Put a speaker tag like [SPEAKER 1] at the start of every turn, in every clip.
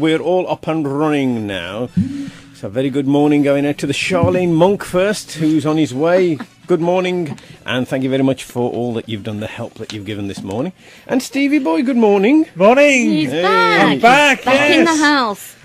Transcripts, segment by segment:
[SPEAKER 1] we're all up and running now. So very good morning going out to the Charlene Monk first, who's on his way. Good morning, and thank you very much for all that you've done, the help that you've given this morning. And Stevie boy, good morning.
[SPEAKER 2] Morning.
[SPEAKER 3] He's
[SPEAKER 1] Hey.
[SPEAKER 3] back.
[SPEAKER 2] I'm back,
[SPEAKER 3] Back in the
[SPEAKER 2] yes.
[SPEAKER 3] house.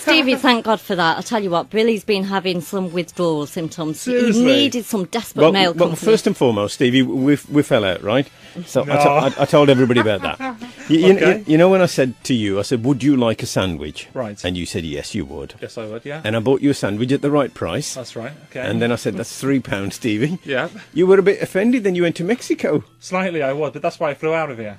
[SPEAKER 3] Stevie, thank God for that. I tell you what, Billy's been having some withdrawal symptoms.
[SPEAKER 2] Seriously?
[SPEAKER 3] He needed some desperate male
[SPEAKER 1] Well,
[SPEAKER 3] company.
[SPEAKER 1] first and foremost, Stevie, we fell out, right? So
[SPEAKER 2] No.
[SPEAKER 1] I told everybody about that.
[SPEAKER 2] Okay.
[SPEAKER 1] You know when I said to you, I said, would you like a sandwich?
[SPEAKER 2] Right.
[SPEAKER 1] And you said, yes, you would.
[SPEAKER 2] Yes, I would, yeah.
[SPEAKER 1] And I bought you a sandwich at the right price.
[SPEAKER 2] That's right, okay.
[SPEAKER 1] And then I said, that's £3, Stevie.
[SPEAKER 2] Yeah,
[SPEAKER 1] You were a bit offended, then you went to Mexico.
[SPEAKER 2] slightly I was, but that's why I flew out of here.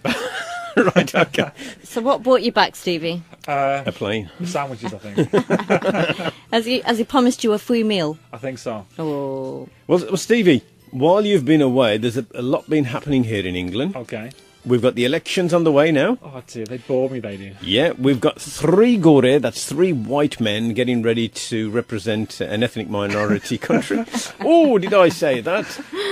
[SPEAKER 1] Right, okay.
[SPEAKER 3] So what brought you back, Stevie?
[SPEAKER 1] A plane.
[SPEAKER 2] The sandwiches, I think.
[SPEAKER 3] Has he promised you a free meal?
[SPEAKER 2] I think so.
[SPEAKER 3] Oh,
[SPEAKER 1] Well, Stevie, while you've been away, there's a lot been happening here in England.
[SPEAKER 2] Okay.
[SPEAKER 1] We've got the elections on the way now.
[SPEAKER 2] Oh, dear, they bore me, they do.
[SPEAKER 1] Yeah, we've got 3 Gore, that's 3 white men getting ready to represent an ethnic minority country. Oh, did I say that?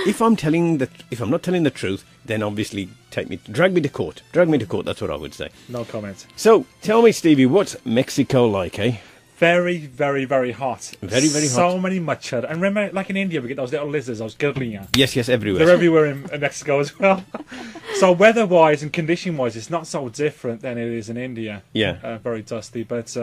[SPEAKER 1] If I'm not telling the truth, then obviously drag me to court. Drag me to court, that's what I would say.
[SPEAKER 2] No comment.
[SPEAKER 1] So, tell me, Stevie, what's Mexico like, eh?
[SPEAKER 2] Very, very, very hot.
[SPEAKER 1] Very, very hot.
[SPEAKER 2] So many machos. And remember, like in India, we get those little lizards, those gurglinga.
[SPEAKER 1] Yes, everywhere.
[SPEAKER 2] They're everywhere in Mexico as well. So weather-wise and condition-wise, it's not so different than it is in India.
[SPEAKER 1] Yeah.
[SPEAKER 2] Very dusty. But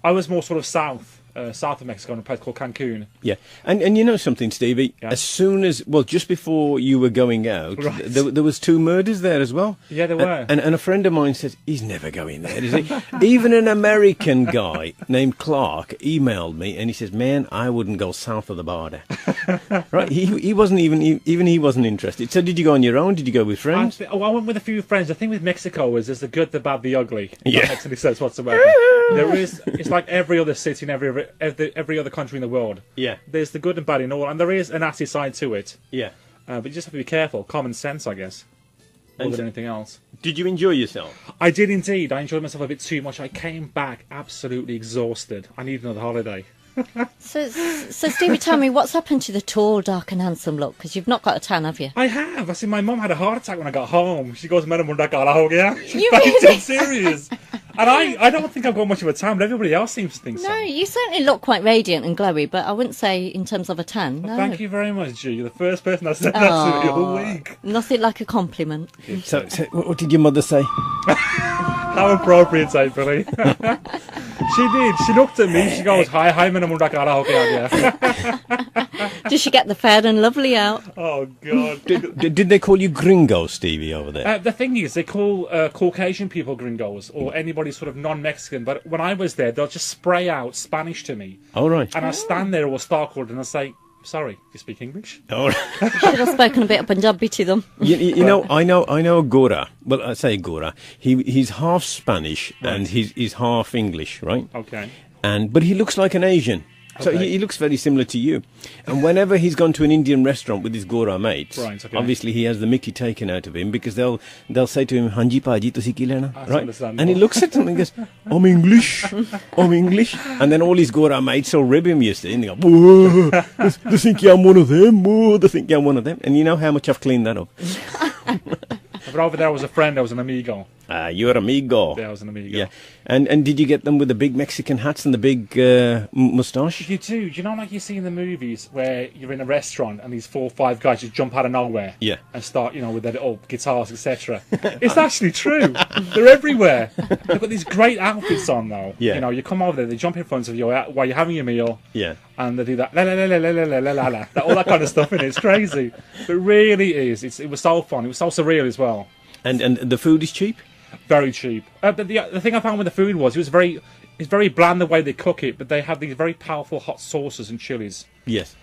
[SPEAKER 2] I was more sort of south of Mexico in a place called Cancun.
[SPEAKER 1] Yeah, and you know something, Stevie?
[SPEAKER 2] Yeah.
[SPEAKER 1] As soon as, just before you were going out,
[SPEAKER 2] Right.
[SPEAKER 1] there was 2 murders there as well.
[SPEAKER 2] Yeah, there were.
[SPEAKER 1] And a friend of mine said, he's never going there, is he? Even an American guy named Clark emailed me, and he says, man, I wouldn't go south of the border. Right, he wasn't even he wasn't interested. So did you go on your own? Did you go with friends?
[SPEAKER 2] I went with a few friends. The thing with Mexico is there's the good, the bad, the ugly.
[SPEAKER 1] Yeah.
[SPEAKER 2] That makes any sense whatsoever. It's like every other city in every other country in the world.
[SPEAKER 1] Yeah.
[SPEAKER 2] There's the good and bad in all, and there is a nasty side to it.
[SPEAKER 1] Yeah.
[SPEAKER 2] But you just have to be careful. Common sense, I guess, more
[SPEAKER 1] And
[SPEAKER 2] than
[SPEAKER 1] so-
[SPEAKER 2] anything else.
[SPEAKER 1] Did you enjoy yourself?
[SPEAKER 2] I did indeed. I enjoyed myself a bit too much. I came back absolutely exhausted. I need another holiday.
[SPEAKER 3] so Stevie, tell me what's happened to the tall, dark, and handsome look? Because you've not got a tan, have you?
[SPEAKER 2] I have. I see. My mum had a heart attack when I got home. She goes, "Madam, that got ho gaya." She's
[SPEAKER 3] You
[SPEAKER 2] fucking
[SPEAKER 3] really?
[SPEAKER 2] serious. And I don't think I've got much of a tan, but everybody else seems to think so.
[SPEAKER 3] No, you certainly look quite radiant and glowy, but I wouldn't say in terms of a tan. No.
[SPEAKER 2] Thank you very much, G. You're the first person that said that to me all week.
[SPEAKER 3] Nothing like a compliment.
[SPEAKER 1] So what did your mother say?
[SPEAKER 2] How appropriate, Billy. She did. She looked at me. She goes, "Hi, Madam, that got ho gaya."
[SPEAKER 3] Did she get the fair and lovely out?
[SPEAKER 2] Oh God.
[SPEAKER 1] Did they call you gringo, Stevie, over there?
[SPEAKER 2] The thing is, they call Caucasian people gringos, or anybody sort of non-Mexican. But when I was there, they'll just spray out Spanish to me,
[SPEAKER 1] All right.
[SPEAKER 2] and I stand there all startled, and I say, "Sorry, you speak English?"
[SPEAKER 1] All right.
[SPEAKER 3] Should have spoken a bit of Punjabi to them.
[SPEAKER 1] You know, I know Gora. Well, I say Gora. He's half Spanish and he's half English, right?
[SPEAKER 2] Okay.
[SPEAKER 1] But he looks like an Asian. So
[SPEAKER 2] Okay.
[SPEAKER 1] he looks very similar to you. And whenever he's gone to an Indian restaurant with his Gora mates,
[SPEAKER 2] Right, okay.
[SPEAKER 1] obviously he has the mickey taken out of him because they'll say to him, "Hanji Paji, tusi ki lena?"
[SPEAKER 2] That's
[SPEAKER 1] Right?
[SPEAKER 2] understandable.
[SPEAKER 1] And he looks at them and goes, "I'm English, I'm English." And then all his Gora mates will rib him, you see, and they go, "Whoa, they think I'm one of them, whoa, they think I'm one of them." And you know how much I've cleaned that up.
[SPEAKER 2] But over there was a friend. There was an amigo.
[SPEAKER 1] You're amigo.
[SPEAKER 2] There was an amigo.
[SPEAKER 1] Yeah. And did you get them with the big Mexican hats and the big moustache?
[SPEAKER 2] You do. Do you know, like you see in the movies where you're in a restaurant and these 4 or 5 guys just jump out of nowhere,
[SPEAKER 1] Yeah.
[SPEAKER 2] and start, with their little guitars, etc. It's actually true. They're everywhere. They've got these great outfits on, though.
[SPEAKER 1] Yeah.
[SPEAKER 2] You come over there, they jump in front of you while you're having your meal,
[SPEAKER 1] Yeah.
[SPEAKER 2] and they do that la la la la la la la la la, all that kind of stuff in it. It's crazy. But it really is. It was so fun. It was so surreal as well.
[SPEAKER 1] And the food is cheap?
[SPEAKER 2] Very cheap. But the thing I found with the food was it's very bland the way they cook it, but they have these very powerful hot sauces and chilies,
[SPEAKER 1] Yes.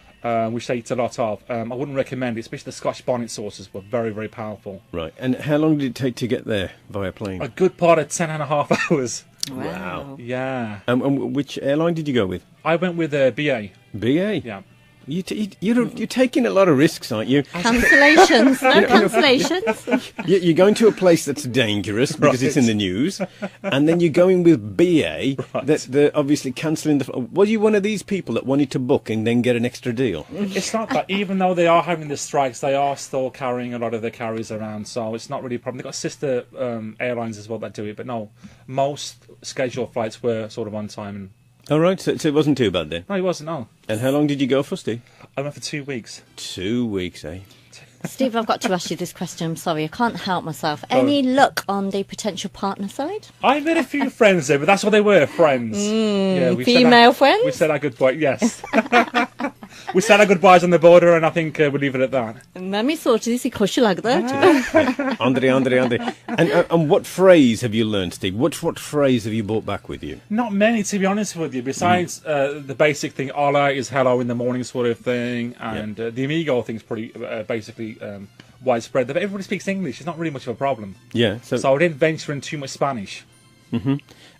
[SPEAKER 2] which they eat a lot of. I wouldn't recommend it, especially the Scotch bonnet sauces were very, very powerful.
[SPEAKER 1] Right. And how long did it take to get there via plane?
[SPEAKER 2] A good part of 10.5 hours.
[SPEAKER 1] Wow.
[SPEAKER 2] Yeah.
[SPEAKER 1] And which airline did you go with?
[SPEAKER 2] I went with BA.
[SPEAKER 1] BA?
[SPEAKER 2] Yeah.
[SPEAKER 1] You're taking a lot of risks, aren't you?
[SPEAKER 3] Cancellations, no cancellations.
[SPEAKER 1] You're going to a place that's dangerous because it's in the news, and then you're going with BA that they're obviously cancelling the. Was you one of these people that wanted to book and then get an extra deal?
[SPEAKER 2] It's not that. Even though they are having the strikes, they are still carrying a lot of their carriers around, so it's not really a problem. They've got sister airlines as well that do it, but no, most scheduled flights were sort of on time. And
[SPEAKER 1] All right, so it wasn't too bad then.
[SPEAKER 2] no, it wasn't. No,
[SPEAKER 1] And how long did you go for, Steve?
[SPEAKER 2] I went for 2 weeks.
[SPEAKER 1] 2 weeks, eh?
[SPEAKER 3] Steve, I've got to ask you this question. I'm sorry, I can't help myself. Any luck on the potential partner side?
[SPEAKER 2] I made a few friends there, but that's what they were, friends. Yeah, we
[SPEAKER 3] Female friends?
[SPEAKER 2] We said our goodbye. Yes, we said our goodbyes on the border, and I think we'll leave it at that.
[SPEAKER 3] Mammy sorted this, kush like that.
[SPEAKER 1] Andre. And what phrase have you learned, Steve? What phrase have you brought back with you?
[SPEAKER 2] Not many, to be honest with you. Besides the basic thing, "Hola" is hello in the morning, sort of thing, and the amigo thing's pretty basically widespread. Everybody speaks English. It's not really much of a problem.
[SPEAKER 1] Yeah.
[SPEAKER 2] So I didn't venture in too much Spanish.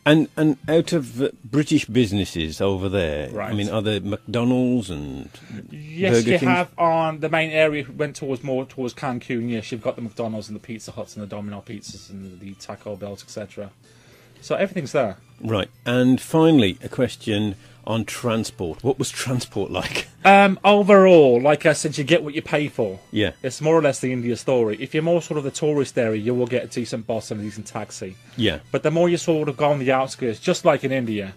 [SPEAKER 1] And out of British businesses over there,
[SPEAKER 2] Right.
[SPEAKER 1] I mean, are there McDonald's and
[SPEAKER 2] Yes,
[SPEAKER 1] Burger
[SPEAKER 2] you
[SPEAKER 1] King?
[SPEAKER 2] have on the main area. Went more towards Cancun. Yes, you've got the McDonald's and the Pizza Huts and the Domino Pizzas and the Taco Bells, etc. So everything's there.
[SPEAKER 1] Right. And finally, a question on transport. What was transport like?
[SPEAKER 2] Overall, like I said, you get what you pay for.
[SPEAKER 1] Yeah.
[SPEAKER 2] It's more or less the India story. If you're more sort of the tourist area, you will get a decent bus and a decent taxi.
[SPEAKER 1] Yeah.
[SPEAKER 2] But the more you sort of go on the outskirts, just like in India,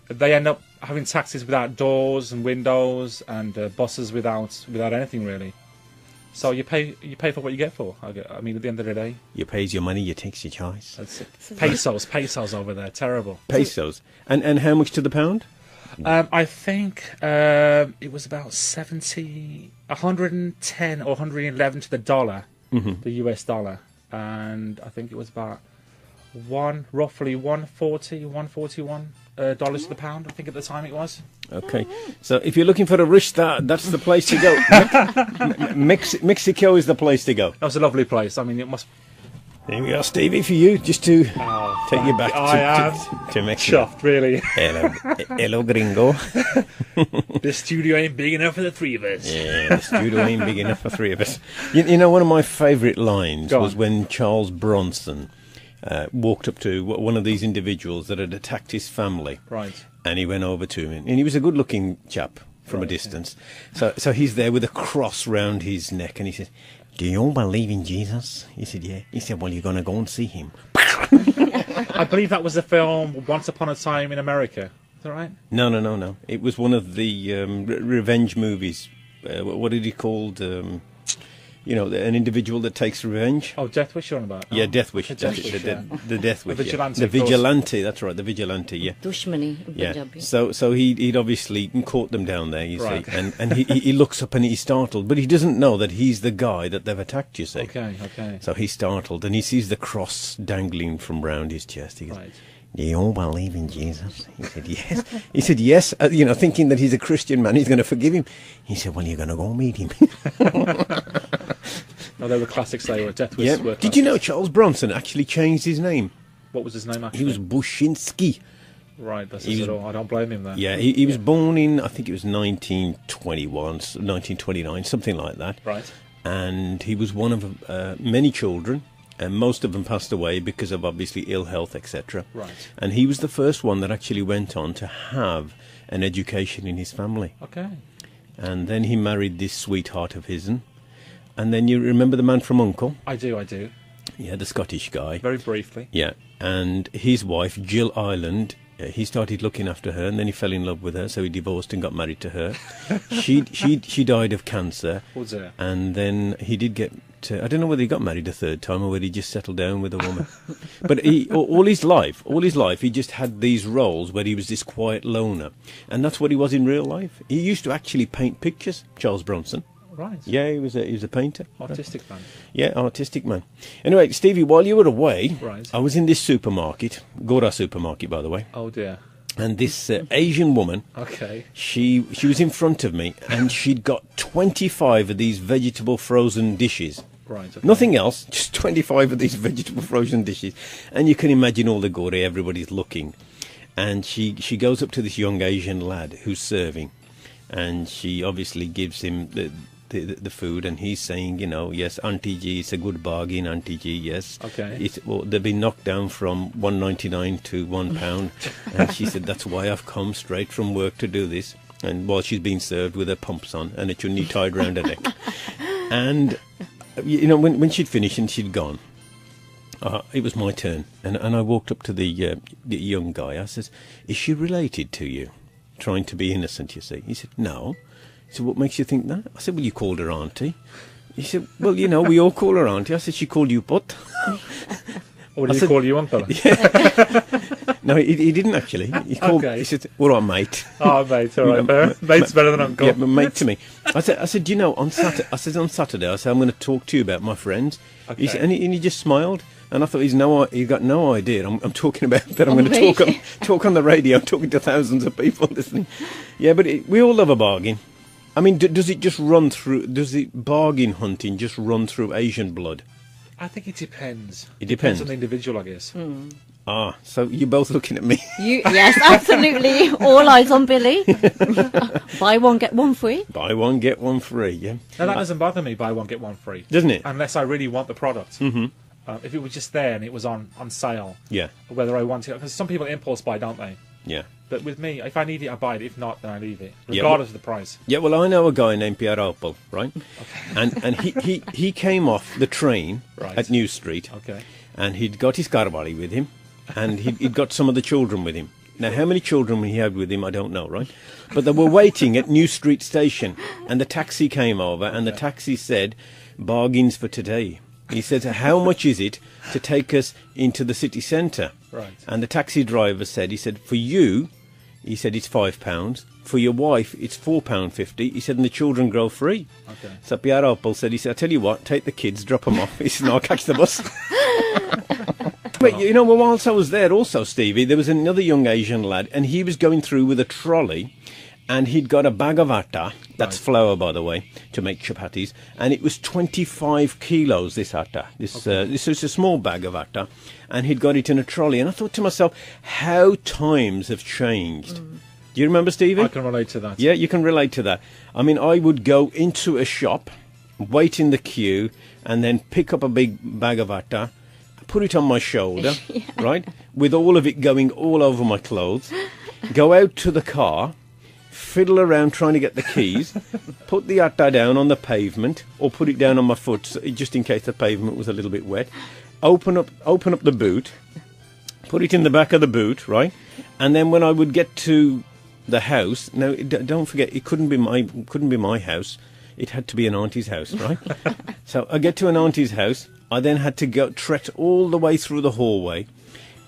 [SPEAKER 2] they end up having taxis without doors and windows and buses without anything really. So you pay for what you get for. I mean, at the end of the day,
[SPEAKER 1] You pays your money, you takes your choice.
[SPEAKER 2] that's it. Pesos over there, terrible.
[SPEAKER 1] Pesos. And how much to the pound?
[SPEAKER 2] I think it was about 110 or 111 to the dollar, the US dollar, and I think it was about roughly 141 dollars to the pound. I think at the time it was.
[SPEAKER 1] Okay. So if you're looking for a rich start, that's the place to go. Mexico is the place to go.
[SPEAKER 2] That was a lovely place. I mean, it must.
[SPEAKER 1] There we go, Stevie, for you, just to take you back to Mexico.
[SPEAKER 2] Chuffed, really.
[SPEAKER 1] Hello, gringo.
[SPEAKER 2] The studio ain't big enough for the three of us.
[SPEAKER 1] Yeah, the studio ain't big enough for three of us. You know, one of my favourite lines was when Charles Bronson walked up to one of these individuals that had attacked his family.
[SPEAKER 2] Right.
[SPEAKER 1] And he went over to him, and he was a good-looking chap from a distance. Yeah. So he's there with a cross round his neck, and he says, "Do you all believe in Jesus?" He said, "Yeah." He said, "Well, you're going to go and see him."
[SPEAKER 2] I believe that was the film Once Upon a Time in America. Is that right?
[SPEAKER 1] No. It was one of the revenge movies. What did he called? You know, an individual that takes revenge.
[SPEAKER 2] Oh, Death Wish you're on about?
[SPEAKER 1] Yeah, Death Wish.
[SPEAKER 2] The Death Wish,
[SPEAKER 1] the Death Wish.
[SPEAKER 2] The Vigilante.
[SPEAKER 1] The Vigilante, that's right, the Vigilante, yeah.
[SPEAKER 3] Dushmani in
[SPEAKER 1] Yeah.
[SPEAKER 3] Punjabi.
[SPEAKER 1] So he'd obviously caught them down there, you
[SPEAKER 2] Right.
[SPEAKER 1] see. And he looks up and he's startled, but he doesn't know that he's the guy that they've attacked, you see.
[SPEAKER 2] Okay.
[SPEAKER 1] So he's startled and he sees the cross dangling from round his chest. He goes,
[SPEAKER 2] Right.
[SPEAKER 1] "Do you all believe in Jesus?" He said, "Yes." He said, "Yes," you know, thinking that he's a Christian man, he's going to forgive him. He said, "Well, you're going to go meet him."
[SPEAKER 2] No, they were classics. They were Death Wish.
[SPEAKER 1] Yeah.
[SPEAKER 2] Were
[SPEAKER 1] Did you know
[SPEAKER 2] classics.
[SPEAKER 1] Charles Bronson actually changed his name?
[SPEAKER 2] What was his name actually?
[SPEAKER 1] He was Bushinsky.
[SPEAKER 2] Right, that's it all. I don't blame him there.
[SPEAKER 1] Yeah, he was born in, I think it was 1921, 1929, something like that.
[SPEAKER 2] Right.
[SPEAKER 1] And he was one of many children, and most of them passed away because of obviously ill health, etc.
[SPEAKER 2] Right.
[SPEAKER 1] And he was the first one that actually went on to have an education in his family.
[SPEAKER 2] Okay.
[SPEAKER 1] And then he married this sweetheart of his. And then you remember the man from Uncle?
[SPEAKER 2] I do.
[SPEAKER 1] Yeah, the Scottish guy.
[SPEAKER 2] Very briefly.
[SPEAKER 1] Yeah, and his wife, Jill Ireland, he started looking after her, and then he fell in love with her, so he divorced and got married to her. She died of cancer.
[SPEAKER 2] Was it?
[SPEAKER 1] And then he did get I don't know whether he got married a third time or whether he just settled down with a woman. But all his life, he just had these roles where he was this quiet loner, and that's what he was in real life. He used to actually paint pictures, Charles Bronson.
[SPEAKER 2] Right.
[SPEAKER 1] Yeah, he was a painter.
[SPEAKER 2] Artistic man.
[SPEAKER 1] Yeah, artistic man. Anyway, Stevie, while you were away,
[SPEAKER 2] Right.
[SPEAKER 1] I was in this supermarket, Gora supermarket, by the way,
[SPEAKER 2] Oh dear.
[SPEAKER 1] and this Asian woman,
[SPEAKER 2] Okay.
[SPEAKER 1] she was in front of me, and she'd got 25 of these vegetable frozen dishes.
[SPEAKER 2] Right. Okay.
[SPEAKER 1] Nothing else, just 25 of these vegetable frozen dishes. And you can imagine all the Gora, everybody's looking. And she goes up to this young Asian lad who's serving. and she obviously gives him the food, and he's saying, yes, Auntie G, it's a good bargain, Auntie G, yes.
[SPEAKER 2] Okay.
[SPEAKER 1] They've been knocked down from £1.99 to £1, and she said, that's why I've come straight from work to do this. And while she's being served with her pumps on and a chunni tied round her neck. And, when she'd finished and she'd gone, it was my turn. And I walked up to the young guy. I says, is she related to you? Trying to be innocent, you see. He said, no. He said, what makes you think that? I said, well, you called her auntie. He said, well, we all call her auntie. I said, she called you putt.
[SPEAKER 2] What did he call you, uncle?
[SPEAKER 1] Yeah. No, he didn't actually. He called.
[SPEAKER 2] Okay.
[SPEAKER 1] He said, all right, mate.
[SPEAKER 2] Oh, mate, all right. Fair. Mate's better than uncle.
[SPEAKER 1] Yeah, but mate to me. I said, on Saturday, on Saturday, I said, I'm going to talk to you about my friends.
[SPEAKER 2] Okay.
[SPEAKER 1] He said, and he just smiled. And I thought he got no idea. I'm talking about that. I'm going to talk on the radio, talking to thousands of people listening. Yeah, but we all love a bargain. I mean, does the bargain hunting just run through Asian blood?
[SPEAKER 2] I think it depends.
[SPEAKER 1] It depends
[SPEAKER 2] on the individual, I guess.
[SPEAKER 1] Ah, so you're both looking at me.
[SPEAKER 3] Yes, absolutely. All eyes on Billy. Buy one, get one free.
[SPEAKER 1] Buy one, get one free, yeah.
[SPEAKER 2] Now, that doesn't bother me, buy one, get one free.
[SPEAKER 1] Doesn't it?
[SPEAKER 2] Unless I really want the product.
[SPEAKER 1] Mm-hmm.
[SPEAKER 2] If it was just there and it was on sale.
[SPEAKER 1] Yeah.
[SPEAKER 2] Whether I want it. Because some people impulse buy, don't they?
[SPEAKER 1] Yeah.
[SPEAKER 2] But with me, if I need it, I buy it. If not, then I leave it. Regardless of the price.
[SPEAKER 1] Yeah, well, I know a guy named Pierre Opel, right? Okay. And he came off the train at New Street.
[SPEAKER 2] Okay.
[SPEAKER 1] And he'd got his carvali with him. And he'd got some of the children with him. Now, how many children he had with him, I don't know, right? But they were waiting at New Street Station. And the taxi came over, and the taxi said, bargains for today. He said, how much is it to take us into the city centre?
[SPEAKER 2] Right.
[SPEAKER 1] And the taxi driver said, for you, he said, it's £5. For your wife, it's £4.50. He said, and the children grow free.
[SPEAKER 2] Okay.
[SPEAKER 1] So Pierre Opel said, I tell you what, take the kids, drop them off. He said, no, I'll catch the bus. But, whilst I was there also, Stevie, there was another young Asian lad, and he was going through with a trolley, and he'd got a bag of atta, that's flour, by the way, to make chapatis, and it was 25 kilos, this atta. This is a small bag of atta, and he'd got it in a trolley. And I thought to myself, how times have changed. Do you remember, Stevie?
[SPEAKER 2] I can relate to that.
[SPEAKER 1] Yeah, you can relate to that. I mean, I would go into a shop, wait in the queue, and then pick up a big bag of atta, put it on my shoulder, right, with all of it going all over my clothes, go out to the car, fiddle around trying to get the keys, put the atta down on the pavement, or put it down on my foot, just in case the pavement was a little bit wet, open up the boot, put it in the back of the boot, right, and then when I would get to the house, now don't forget, it couldn't be my house, it had to be an auntie's house, right? So I get to an auntie's house, I then had to trek all the way through the hallway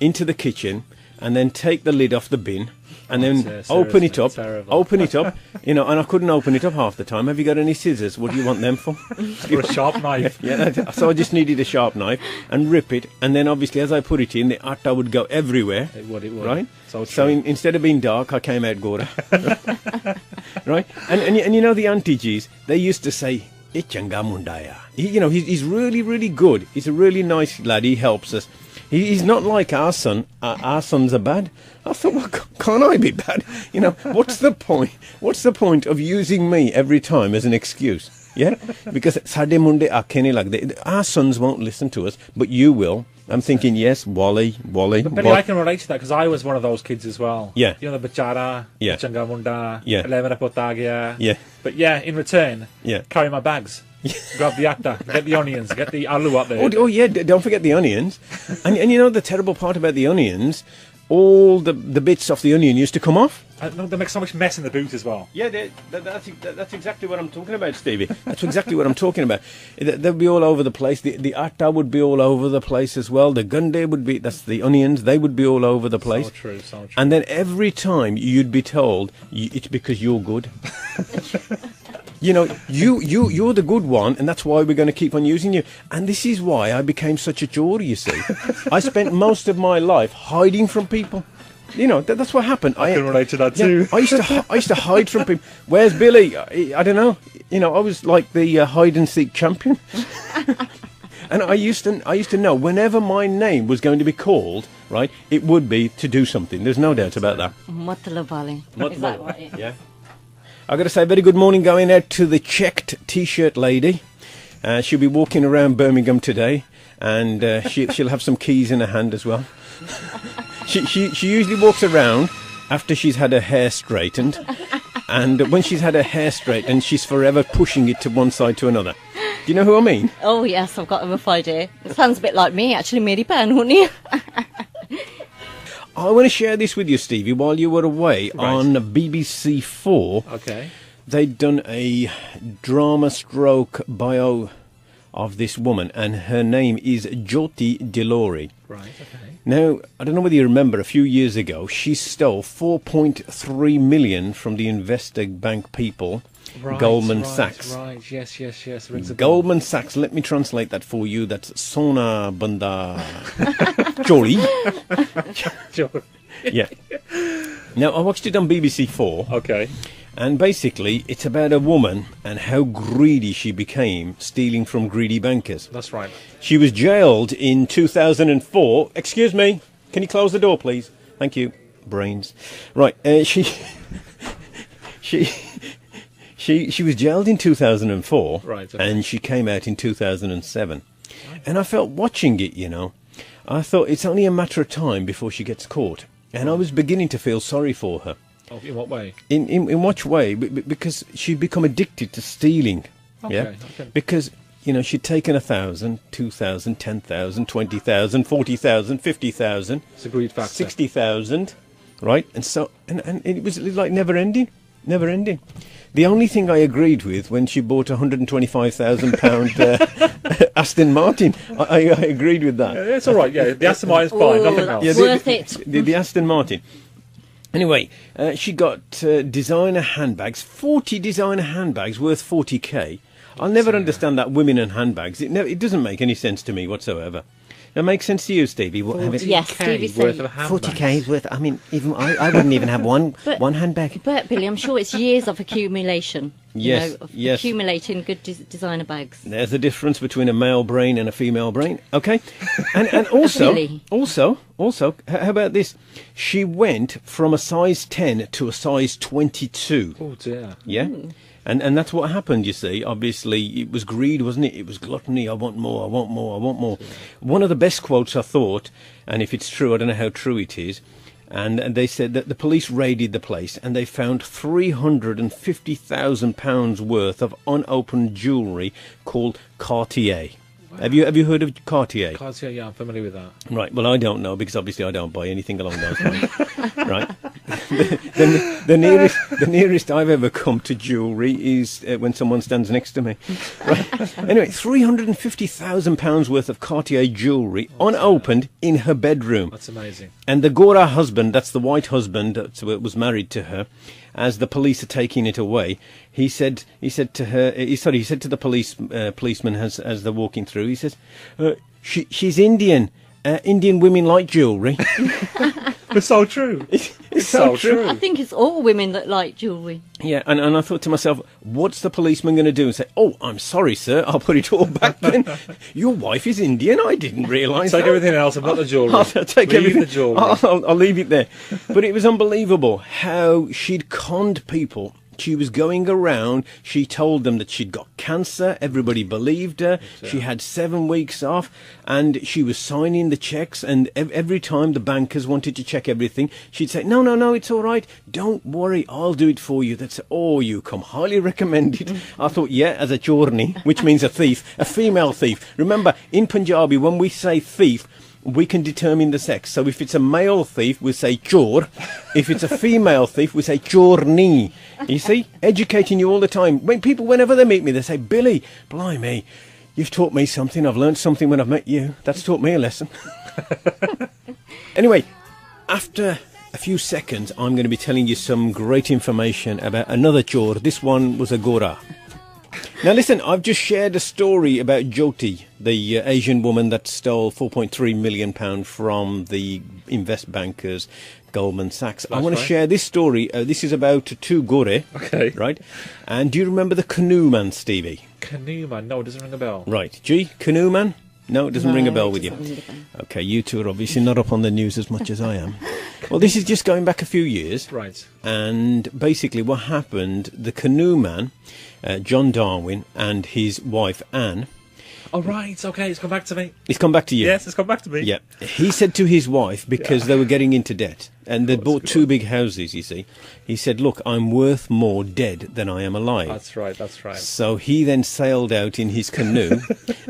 [SPEAKER 1] into the kitchen, and then take the lid off the bin, and then open it up, and I couldn't open it up half the time. Have you got any scissors? What do you want them for?
[SPEAKER 2] Or a sharp knife.
[SPEAKER 1] Yeah, so I just needed a sharp knife and rip it, and then obviously as I put it in, the atta would go everywhere.
[SPEAKER 2] It would.
[SPEAKER 1] Right?
[SPEAKER 2] So
[SPEAKER 1] instead of being dark, I came out Gora. Right? And the Auntie G's, they used to say, Ichanga Mundaya. He's really, really good. He's a really nice lad. He helps us. He's not like our son. Our sons are bad. I thought, well, can't I be bad? What's the point? What's the point of using me every time as an excuse? Yeah? Because Sade Munde Akene like that. Our sons won't listen to us, but you will. I'm thinking, yes, Wally.
[SPEAKER 2] But Billy, I can relate to that because I was one of those kids as well.
[SPEAKER 1] Yeah.
[SPEAKER 2] The Bachara, Changamunda,
[SPEAKER 1] yeah.
[SPEAKER 2] Elemera Potagia.
[SPEAKER 1] Yeah.
[SPEAKER 2] But in return, carry my bags. Grab the atta, get the onions, get the alu up there.
[SPEAKER 1] Oh yeah, don't forget the onions. And the terrible part about the onions, all the bits off the onion used to come off.
[SPEAKER 2] They make so much mess in the boot as well.
[SPEAKER 1] Yeah, that's exactly what I'm talking about, Stevie. That's exactly what I'm talking about. They'd be all over the place. The atta would be all over the place as well. The gunde would be, that's the onions, they would be all over the place.
[SPEAKER 2] So true.
[SPEAKER 1] And then every time you'd be told, it's because you're good. You're the good one, and that's why we're going to keep on using you. And this is why I became such a Geordie, you see. I spent most of my life hiding from people. That's what happened.
[SPEAKER 2] I can relate to that too.
[SPEAKER 1] I used to hide from people. Where's Billy? I don't know. I was like the hide and seek champion. And I used to know whenever my name was going to be called, right, it would be to do something. There's no doubt about that.
[SPEAKER 3] Matalabali.
[SPEAKER 1] Yeah. I've got to say, very good morning going out to the checked T-shirt lady. She'll be walking around Birmingham today, and she'll have some keys in her hand as well. She usually walks around after she's had her hair straightened, and when she's had her hair straightened, she's forever pushing it to one side to another. Do you know who I mean?
[SPEAKER 3] Oh, yes, I've got a rough idea. It sounds a bit like me, actually, Mary Pan, wouldn't you?
[SPEAKER 1] I want to share this with you, Stevie, while you were away on BBC 4.
[SPEAKER 2] Okay.
[SPEAKER 1] They'd done a drama stroke bio of this woman, and her name is Jyoti Dilawri.
[SPEAKER 2] Right, okay.
[SPEAKER 1] Now, I don't know whether you remember, a few years ago, she stole 4.3 million from the investor bank people, Goldman Sachs.
[SPEAKER 2] Right, yes. Rings a bell.
[SPEAKER 1] Goldman Sachs, let me translate that for you. That's Sona Banda Chori.
[SPEAKER 2] Sure.
[SPEAKER 1] Yeah. Now, I watched it on BBC 4.
[SPEAKER 2] Okay.
[SPEAKER 1] And basically, it's about a woman and how greedy she became, stealing from greedy bankers.
[SPEAKER 2] That's right.
[SPEAKER 1] She was jailed in 2004. Excuse me, can you close the door, please? Thank you. Brains. Right, she was jailed in 2004,
[SPEAKER 2] Right, okay.
[SPEAKER 1] and she came out in 2007. And I felt watching it, I thought it's only a matter of time before she gets caught. And I was beginning to feel sorry for her.
[SPEAKER 2] Oh, in what way?
[SPEAKER 1] In what way? Because she'd become addicted to stealing.
[SPEAKER 2] Okay.
[SPEAKER 1] Because, she'd taken 1,000, 2,000, 10,000, 20,000, 40,000, 50,000.
[SPEAKER 2] It's a greed factor.
[SPEAKER 1] 60,000, right? And so, and it was like never ending. The only thing I agreed with when she bought £125,000 Aston Martin, I agreed with that.
[SPEAKER 2] Yeah, it's all right, yeah. The Aston Martin's fine, nothing else.
[SPEAKER 1] Yeah,
[SPEAKER 3] Worth it.
[SPEAKER 1] The Aston Martin. Anyway, she got designer handbags, 40 designer handbags worth 40k. I'll never understand that women and handbags. It doesn't make any sense to me whatsoever. That makes sense to you, Stevie?
[SPEAKER 3] Yes, Stevie
[SPEAKER 2] worth
[SPEAKER 3] said.
[SPEAKER 2] of handbags.
[SPEAKER 1] 40k is worth. I mean, even I wouldn't even have one handbag.
[SPEAKER 3] But, Billy, I'm sure it's years of accumulation.
[SPEAKER 1] Yes,
[SPEAKER 3] of
[SPEAKER 1] yes.
[SPEAKER 3] accumulating good designer bags.
[SPEAKER 1] There's a difference between a male brain and a female brain. Okay, and also,
[SPEAKER 3] Really?
[SPEAKER 1] also, how about this? She went from a size 10 to a size 22.
[SPEAKER 2] Oh, dear.
[SPEAKER 1] Yeah. And that's what happened, you see. Obviously, it was greed, wasn't it? It was gluttony. I want more, I want more, I want more. One of the best quotes I thought, and if it's true, I don't know how true it is, and they said that the police raided the place and they found £350,000 worth of unopened jewellery called Cartier. Wow. Have you heard of Cartier?
[SPEAKER 2] Cartier, yeah, I'm familiar with that.
[SPEAKER 1] Right, well, I don't know, because obviously I don't buy anything along those lines. Right. The nearest I've ever come to jewellery is when someone stands next to me. Right. Anyway, £350,000 worth of Cartier jewellery unopened in her bedroom.
[SPEAKER 2] That's amazing.
[SPEAKER 1] And the Gora husband, that's the white husband that was married to her, as the police are taking it away, he said to the policeman as they're walking through, he says, she's Indian. Indian women like jewellery.
[SPEAKER 2] It's so true.
[SPEAKER 1] It's so true.
[SPEAKER 3] I think it's all women that like jewellery.
[SPEAKER 1] Yeah, and I thought to myself, what's the policeman going to do? And say, oh, I'm sorry, sir, I'll put it all back then. Your wife is Indian? I didn't realise that.
[SPEAKER 2] Take everything else, not the jewellery.
[SPEAKER 1] I'll take
[SPEAKER 2] Leave
[SPEAKER 1] everything.
[SPEAKER 2] the jewellery.
[SPEAKER 1] I'll leave it there. But it was unbelievable how she'd conned people. She was going around, she told them that she'd got cancer, everybody believed her, she had 7 weeks off, and she was signing the checks, and every time the bankers wanted to check everything, she'd say, no, it's all right, don't worry, I'll do it for you. They'd say, oh, you come, highly recommended. I thought, yeah, as a chorni, which means a thief, a female thief. Remember, in Punjabi, when we say thief, we can determine the sex. So if it's a male thief, we say chor. If it's a female thief, we say chorni. You see? Educating you all the time. Whenever they meet me, they say, Billy, blimey, you've taught me something. I've learned something when I've met you. That's taught me a lesson. Anyway, after a few seconds, I'm going to be telling you some great information about another chor. This one was a Gora. Now listen, I've just shared a story about Jyoti, the Asian woman that stole £4.3 million from the invest bankers Goldman Sachs. I want to share this story. This is about two Gore.
[SPEAKER 2] Okay.
[SPEAKER 1] Right? And do you remember the canoe man, Stevie?
[SPEAKER 2] Canoe man? No, it doesn't ring a bell.
[SPEAKER 1] Right. Canoe man? No, it doesn't ring a bell with you.
[SPEAKER 3] Doesn't ring a bell.
[SPEAKER 1] Okay, you two are obviously not up on the news as much as I am. Well, this is just going back a few years.
[SPEAKER 2] Right.
[SPEAKER 1] And basically what happened, the canoe man, John Darwin, and his wife, Anne...
[SPEAKER 2] Oh, right. Okay, it's come back to me.
[SPEAKER 1] It's come back to you.
[SPEAKER 2] Yes, it's come back to me.
[SPEAKER 1] Yeah. He said to his wife, because they were getting into debt, and they bought two big houses, you see, he said, look, I'm worth more dead than I am alive.
[SPEAKER 2] That's right, that's right.
[SPEAKER 1] So he then sailed out in his canoe,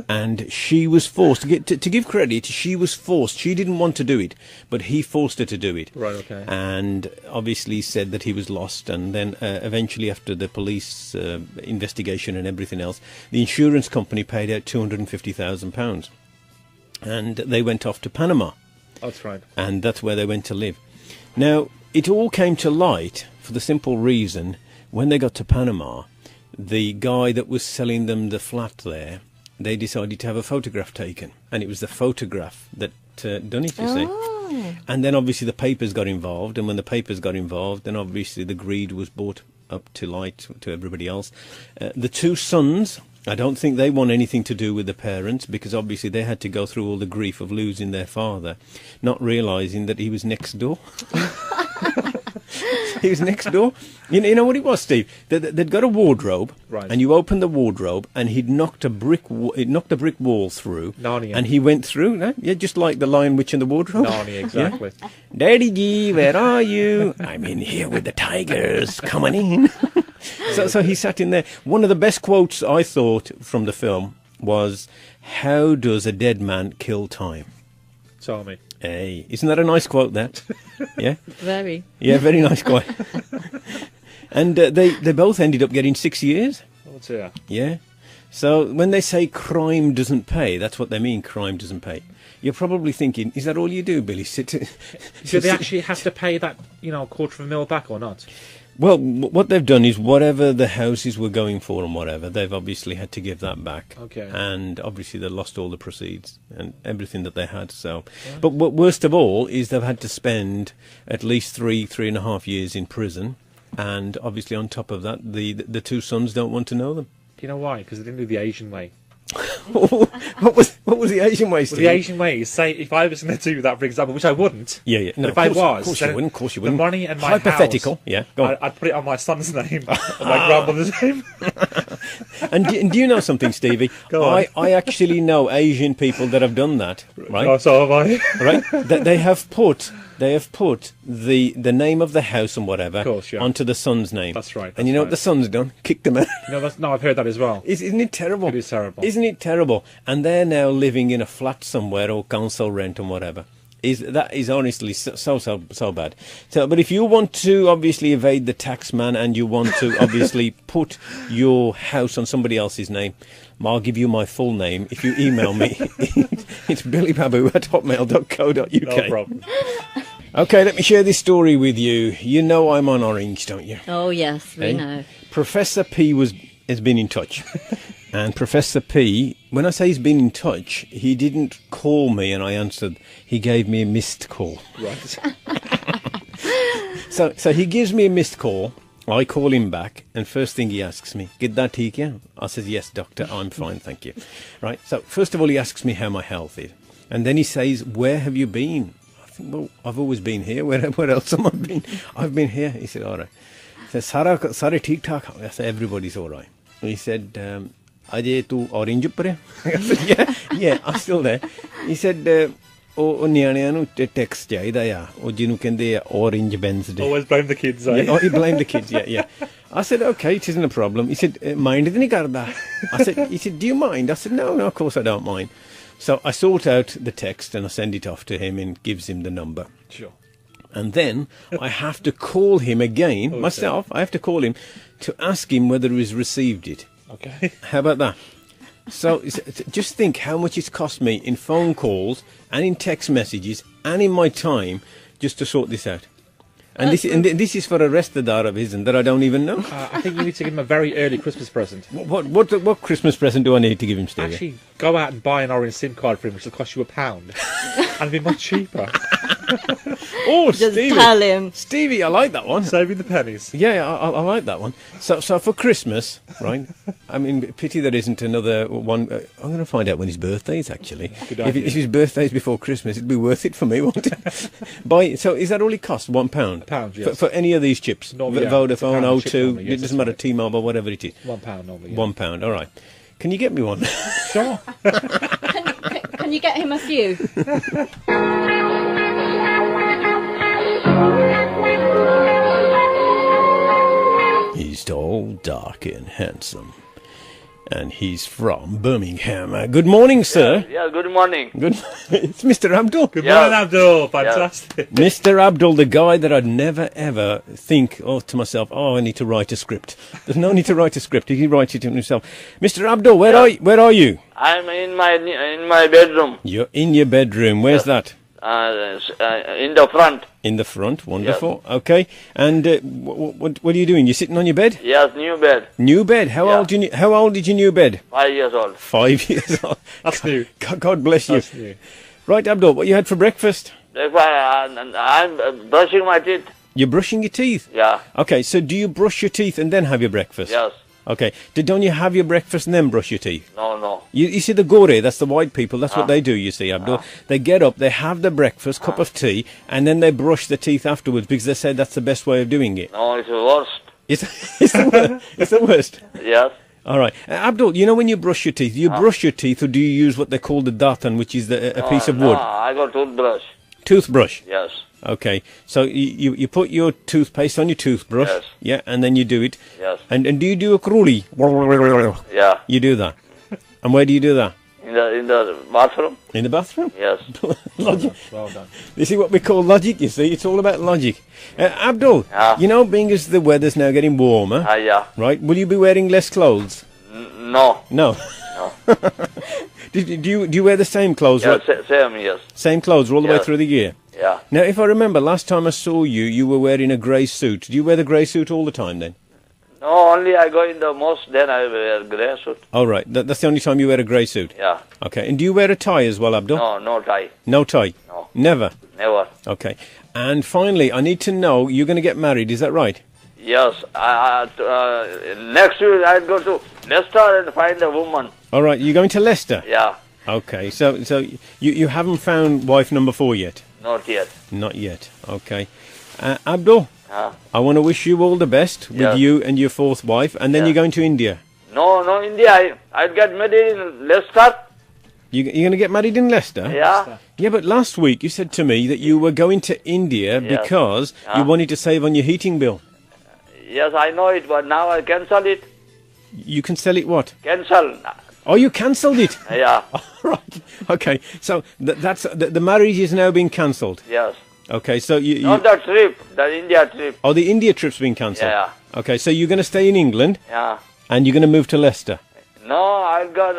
[SPEAKER 1] and she was forced, to give credit, she was forced. She didn't want to do it, but he forced her to do it.
[SPEAKER 2] Right, okay.
[SPEAKER 1] And obviously said that he was lost, and then eventually after the police investigation and everything else, the insurance company paid out £250,000. And they went off to Panama.
[SPEAKER 2] That's right.
[SPEAKER 1] And that's where they went to live. Now, it all came to light for the simple reason, when they got to Panama, the guy that was selling them the flat there, they decided to have a photograph taken. And it was the photograph that done it, you see. And then obviously the papers got involved. And when the papers got involved, then obviously the greed was brought up to light to everybody else. The two sons... I don't think they want anything to do with the parents, because obviously they had to go through all the grief of losing their father, not realising that he was next door. He was next door. You know what it was, Steve? They'd got a wardrobe,
[SPEAKER 2] right.
[SPEAKER 1] And you opened the wardrobe, and he'd knocked a brick wall through,
[SPEAKER 2] Narnia.
[SPEAKER 1] And he went through. No? Yeah, just like the Lion, Witch, and the Wardrobe.
[SPEAKER 2] Narnia, exactly.
[SPEAKER 1] Yeah? Daddy G, where are you? I'm in here with the tigers. Come on in. So he sat in there. One of the best quotes I thought from the film was, "How does a dead man kill time?"
[SPEAKER 2] Tell me.
[SPEAKER 1] Hey, isn't that a nice quote, that? Yeah?
[SPEAKER 3] Very.
[SPEAKER 1] Yeah, very nice quote. And they both ended up getting 6 years.
[SPEAKER 2] Oh, dear.
[SPEAKER 1] Yeah. So when they say crime doesn't pay, that's what they mean, crime doesn't pay. You're probably thinking, is that all you do, Billy?
[SPEAKER 2] Do they actually have to pay that, $250,000 back or not?
[SPEAKER 1] Well, what they've done is whatever the houses were going for and whatever, they've obviously had to give that back.
[SPEAKER 2] Okay.
[SPEAKER 1] And obviously they lost all the proceeds and everything that they had. So, yeah. But what worst of all is they've had to spend at least 3.5 years in prison. And obviously on top of that, the two sons don't want to know them.
[SPEAKER 2] Do you know why? Because they didn't do the Asian way.
[SPEAKER 1] What was the Asian way, Steve?
[SPEAKER 2] Well, the Asian way is, say, if I was going to do that, for example, which I wouldn't.
[SPEAKER 1] Yeah. No,
[SPEAKER 2] if I was,
[SPEAKER 1] of course you wouldn't.
[SPEAKER 2] The money and my
[SPEAKER 1] hypothetical.
[SPEAKER 2] House,
[SPEAKER 1] yeah. Go on.
[SPEAKER 2] I'd put it on my son's name, or my grandmother's name.
[SPEAKER 1] And do you know something, Stevie?
[SPEAKER 2] Go on.
[SPEAKER 1] I actually know Asian people that have done that. Right.
[SPEAKER 2] Oh, so have I.
[SPEAKER 1] Right. They have put the name of the house and whatever,
[SPEAKER 2] of course, yeah,
[SPEAKER 1] onto the son's name.
[SPEAKER 2] That's right.
[SPEAKER 1] And you know what the son's done? Kicked them out.
[SPEAKER 2] No, I've heard that as well.
[SPEAKER 1] Isn't it terrible?
[SPEAKER 2] It is terrible.
[SPEAKER 1] Isn't it terrible? And they're now living in a flat somewhere or council rent and whatever. That is honestly so bad. So, but if you want to obviously evade the tax man and you want to obviously put your house on somebody else's name, I'll give you my full name. If you email me, it's billybabu@hotmail.co.uk.
[SPEAKER 2] No problem.
[SPEAKER 1] Okay, let me share this story with you. You know I'm on Orange, don't you?
[SPEAKER 3] Oh, yes, we know.
[SPEAKER 1] Professor P has been in touch. And Professor P, when I say he's been in touch, he didn't call me and I answered. He gave me a missed call.
[SPEAKER 2] Right.
[SPEAKER 1] So he gives me a missed call. I call him back, and first thing he asks me, "Gidda theek hai?" I says, "Yes, doctor, I'm fine, thank you." Right. So first of all, he asks me how my health is, and then he says, "Where have you been?" I think, well, I've always been here. Where else have I been? I've been here. He said, "All right." He said, "Sara theek thak?" I said, "Everybody's all right." He said, "Ajay, tu orange par hai?" I said, "Yeah, I'm still there." He said, ਉਹ ਨਿਆਣਿਆਂ ਨੂੰ tax ਚਾਹੀਦਾ ਆ ਉਹ ਜਿਹਨੂੰ ਕਹਿੰਦੇ ਆ orange Wednesday.
[SPEAKER 2] Always blame the kids, eh?
[SPEAKER 1] Yeah, oh, he blamed the kids, yeah. I said, okay, it isn't a problem. He said, mind ਨਹੀਂ ਕਰਦਾ. He said, do you mind? I said, no, of course I don't mind. So I sort out the text and I send it off to him and gives him the number.
[SPEAKER 2] Sure.
[SPEAKER 1] And then I have to call him again, myself. I have to call him to ask him whether he's received it.
[SPEAKER 2] Okay.
[SPEAKER 1] How about that? So just think how much it's cost me in phone calls and in text messages and in my time just to sort this out. And this is for a restadar of his that I don't even know.
[SPEAKER 2] I think you need to give him a very early Christmas present.
[SPEAKER 1] What Christmas present do I need to give him, Stevie?
[SPEAKER 2] Actually, go out and buy an orange SIM card for him, which will cost you £1. And it'll be much cheaper.
[SPEAKER 1] Oh,
[SPEAKER 3] Just
[SPEAKER 1] Stevie.
[SPEAKER 3] tell him.
[SPEAKER 1] Stevie, I like that one.
[SPEAKER 2] Saving the pennies.
[SPEAKER 1] Yeah, I like that one. So for Christmas, right? I mean, pity there isn't another one. I'm going to find out when his birthday is, actually.
[SPEAKER 2] Good
[SPEAKER 1] If,
[SPEAKER 2] idea.
[SPEAKER 1] if his birthday is before Christmas, it'd be worth it for me, won't it? So is that all it costs? £1?
[SPEAKER 2] £1, yes.
[SPEAKER 1] For any of these chips?
[SPEAKER 2] Normally, yeah,
[SPEAKER 1] Vodafone,
[SPEAKER 2] it's a pound a chip
[SPEAKER 1] O2,
[SPEAKER 2] normally, yes,
[SPEAKER 1] it doesn't matter,
[SPEAKER 2] that's
[SPEAKER 1] T-Mobile, whatever it is.
[SPEAKER 2] £1 normally. Yeah.
[SPEAKER 1] £1, all right. Can you get me one?
[SPEAKER 2] Sure.
[SPEAKER 3] Can you get him a few?
[SPEAKER 1] He's tall, dark and handsome. And he's from Birmingham. Good morning, sir.
[SPEAKER 4] Yeah, good morning.
[SPEAKER 1] Good. It's Mr. Abdul.
[SPEAKER 2] Good
[SPEAKER 4] Yeah.
[SPEAKER 2] morning, Abdul. Fantastic.
[SPEAKER 1] Mr. Abdul, the guy that I'd never ever think to myself, I need to write a script. There's no need to write a script. He writes it himself. Mr. Abdul, where are you?
[SPEAKER 4] I'm in my bedroom,
[SPEAKER 1] You're in your bedroom. Where's that?
[SPEAKER 4] in the front.
[SPEAKER 1] In the front. Wonderful. Okay. And what are you doing? You're sitting on your bed?
[SPEAKER 4] Yes, new bed.
[SPEAKER 1] New bed. How
[SPEAKER 4] Yeah.
[SPEAKER 1] old is your new bed?
[SPEAKER 4] 5 years old.
[SPEAKER 1] 5 years old.
[SPEAKER 2] That's new.
[SPEAKER 1] God bless you.
[SPEAKER 2] That's new.
[SPEAKER 1] Right, Abdul, what you had for breakfast?
[SPEAKER 4] I'm brushing my teeth.
[SPEAKER 1] You're brushing your teeth.
[SPEAKER 4] Yeah.
[SPEAKER 1] Okay, so do you brush your teeth and then have your breakfast?
[SPEAKER 4] Yes.
[SPEAKER 1] Okay. Don't you have your breakfast and then brush your teeth?
[SPEAKER 4] No.
[SPEAKER 1] You see the gore, that's the white people, that's what they do, you see, Abdul. They get up, they have their breakfast, cup of tea, and then they brush their teeth afterwards because they say that's the best way of doing it.
[SPEAKER 4] No, it's the worst.
[SPEAKER 1] It's the worst.
[SPEAKER 4] Yes.
[SPEAKER 1] All right. Abdul, you know when you brush your teeth, do you brush your teeth or do you use what they call the datan, which is a piece of wood?
[SPEAKER 4] No, I got toothbrush.
[SPEAKER 1] Toothbrush.
[SPEAKER 4] Yes.
[SPEAKER 1] Okay. So you put your toothpaste on your toothbrush.
[SPEAKER 4] Yes.
[SPEAKER 1] Yeah, and then you do it.
[SPEAKER 4] Yes.
[SPEAKER 1] And do you do a kruli?
[SPEAKER 4] Yeah.
[SPEAKER 1] You do that. And where do you do that?
[SPEAKER 4] In the bathroom.
[SPEAKER 1] In the bathroom?
[SPEAKER 4] Yes.
[SPEAKER 1] Logic.
[SPEAKER 2] Well done.
[SPEAKER 1] This is what we call logic, you see. It's all about logic. Abdul,
[SPEAKER 4] Yeah.
[SPEAKER 1] you know, being as the weather's now getting warmer,
[SPEAKER 4] Yeah.
[SPEAKER 1] right, will you be wearing less clothes?
[SPEAKER 4] No.
[SPEAKER 1] No. do you wear the same clothes?
[SPEAKER 4] Yeah,
[SPEAKER 1] right?
[SPEAKER 4] same. Yes.
[SPEAKER 1] Same clothes all the way
[SPEAKER 4] Yes.
[SPEAKER 1] through the year?
[SPEAKER 4] Yeah.
[SPEAKER 1] Now, if I remember, last time I saw you, you were wearing a grey suit. Do you wear the grey suit all the time then?
[SPEAKER 4] No, only I go in the mosque, then I wear grey suit.
[SPEAKER 1] Oh, right. That's the only time you wear a grey suit?
[SPEAKER 4] Yeah.
[SPEAKER 1] Okay. And do you wear a tie as well, Abdul?
[SPEAKER 4] No tie.
[SPEAKER 1] No tie?
[SPEAKER 4] No.
[SPEAKER 1] Never?
[SPEAKER 4] Never.
[SPEAKER 1] Okay. And finally, I need to know, you're going to get married, is that right?
[SPEAKER 4] Yes. Next week I'll go to Leicester and find a woman.
[SPEAKER 1] All right. You're going to Leicester?
[SPEAKER 4] Yeah.
[SPEAKER 1] Okay. So you haven't found wife number 4 yet?
[SPEAKER 4] Not yet.
[SPEAKER 1] Not yet. Okay. Abdul, I want to wish you all the best with
[SPEAKER 4] Yes.
[SPEAKER 1] you and your 4th wife, and then
[SPEAKER 4] Yeah.
[SPEAKER 1] you're going to India.
[SPEAKER 4] No, India. I'll get married in Leicester.
[SPEAKER 1] You're going to get married in Leicester?
[SPEAKER 4] Yeah.
[SPEAKER 1] Yeah, but last week you said to me that you were going to India
[SPEAKER 4] Yes.
[SPEAKER 1] because you wanted to save on your heating bill.
[SPEAKER 4] Yes, I know it, but now I cancel it.
[SPEAKER 1] You can sell it what?
[SPEAKER 4] Cancel.
[SPEAKER 1] Oh, you cancelled it?
[SPEAKER 4] Yeah.
[SPEAKER 1] Right. Okay. So that's the marriage is now being cancelled.
[SPEAKER 4] Yes.
[SPEAKER 1] Okay. So you
[SPEAKER 4] Not the trip, the India trip.
[SPEAKER 1] oh, the India trip's been cancelled.
[SPEAKER 4] Yeah.
[SPEAKER 1] Okay. So you're going to stay in England
[SPEAKER 4] Yeah.
[SPEAKER 1] and you're going to move to Leicester.
[SPEAKER 4] No, I'll go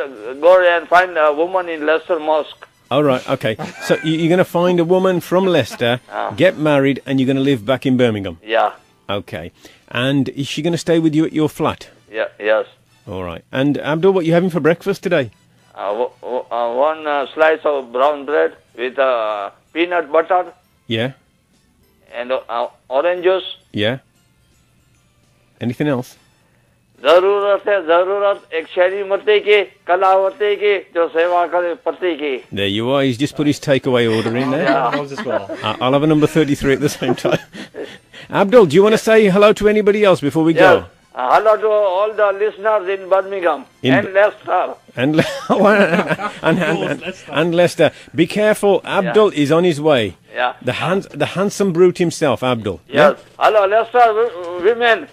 [SPEAKER 4] and find a woman in Leicester Mosque.
[SPEAKER 1] All right. Okay. So you're going to find a woman from Leicester, get married, and you're going to live back in Birmingham.
[SPEAKER 4] Yeah.
[SPEAKER 1] Okay. And is she going to stay with you at your flat?
[SPEAKER 4] Yeah. Yes.
[SPEAKER 1] All right. And Abdul, what are you having for breakfast today?
[SPEAKER 4] One slice of brown bread with peanut butter
[SPEAKER 1] Yeah.
[SPEAKER 4] and orange juice.
[SPEAKER 1] Yeah. Anything else?
[SPEAKER 4] जरूरत है जरूरत एक शहरी मते की कलावते की जो सेवा करे पति की.
[SPEAKER 1] There you are. He's just put his takeaway order in there.
[SPEAKER 2] How's as well?
[SPEAKER 1] I'll have a number 33 at the same time. Abdul, do you want to say hello to anybody else before we go?
[SPEAKER 4] Yes. Hello to all the listeners in Birmingham and Leicester.
[SPEAKER 1] And and Leicester. Be careful. Abdul is on his way.
[SPEAKER 4] Yeah.
[SPEAKER 1] The handsome brute himself, Abdul.
[SPEAKER 4] Yes. Hello, Leicester women.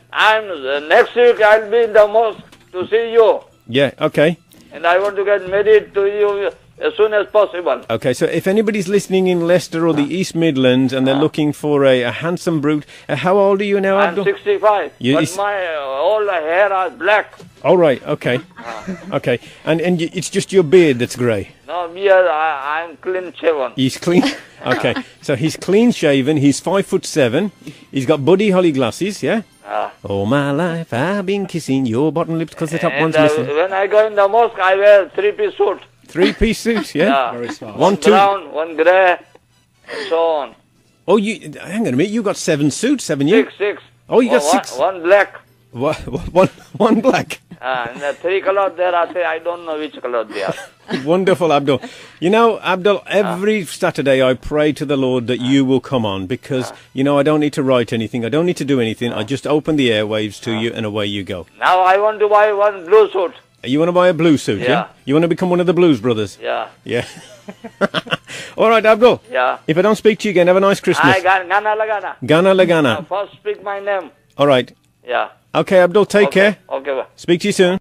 [SPEAKER 4] Next week I'll be in the mosque to see you.
[SPEAKER 1] Yeah. Okay.
[SPEAKER 4] And I want to get married to you as soon as possible.
[SPEAKER 1] Okay, so if anybody's listening in Leicester or the East Midlands and they're looking for a handsome brute, how old are you now,
[SPEAKER 4] I'm
[SPEAKER 1] Abdul?
[SPEAKER 4] 65,
[SPEAKER 1] You-
[SPEAKER 4] but
[SPEAKER 1] is-
[SPEAKER 4] my all hair are black.
[SPEAKER 1] All right, okay. Okay, and it's just your beard that's grey.
[SPEAKER 4] No, beard, I'm clean shaven.
[SPEAKER 1] He's clean. Okay, so he's clean shaven, he's 5'7", he's got Buddy Holly glasses, yeah? All my life I've been kissing your bottom lips because the top one's
[SPEAKER 4] And
[SPEAKER 1] missing.
[SPEAKER 4] when I go in the mosque, I wear three-piece suit.
[SPEAKER 1] 3-piece suit, yeah?
[SPEAKER 4] Yeah.
[SPEAKER 2] Very smart.
[SPEAKER 1] One, two.
[SPEAKER 4] Brown, one grey, and so on.
[SPEAKER 1] Oh, hang on a minute. You got 7 suits, haven't you?
[SPEAKER 4] Six.
[SPEAKER 1] Oh, you got
[SPEAKER 4] one,
[SPEAKER 1] 6.
[SPEAKER 4] One black.
[SPEAKER 1] One black.
[SPEAKER 4] And the 3 colors there are, I don't know which color they are.
[SPEAKER 1] Wonderful, Abdul. You know, Abdul, every Saturday I pray to the Lord that you will come on because, I don't need to write anything. I don't need to do anything. I just open the airwaves to you and away you go.
[SPEAKER 4] Now I want to buy one blue suit.
[SPEAKER 1] You want to buy a blue suit, yeah? You want to become one of the Blues Brothers?
[SPEAKER 4] Yeah.
[SPEAKER 1] Yeah. All right, Abdul.
[SPEAKER 4] Yeah.
[SPEAKER 1] If I don't speak to you again, have a nice Christmas.
[SPEAKER 4] Gana Lagana.
[SPEAKER 1] Gana Lagana.
[SPEAKER 4] First speak my name.
[SPEAKER 1] All right.
[SPEAKER 4] Yeah.
[SPEAKER 1] Okay, Abdul, take care.
[SPEAKER 4] Okay.
[SPEAKER 1] Speak to you soon.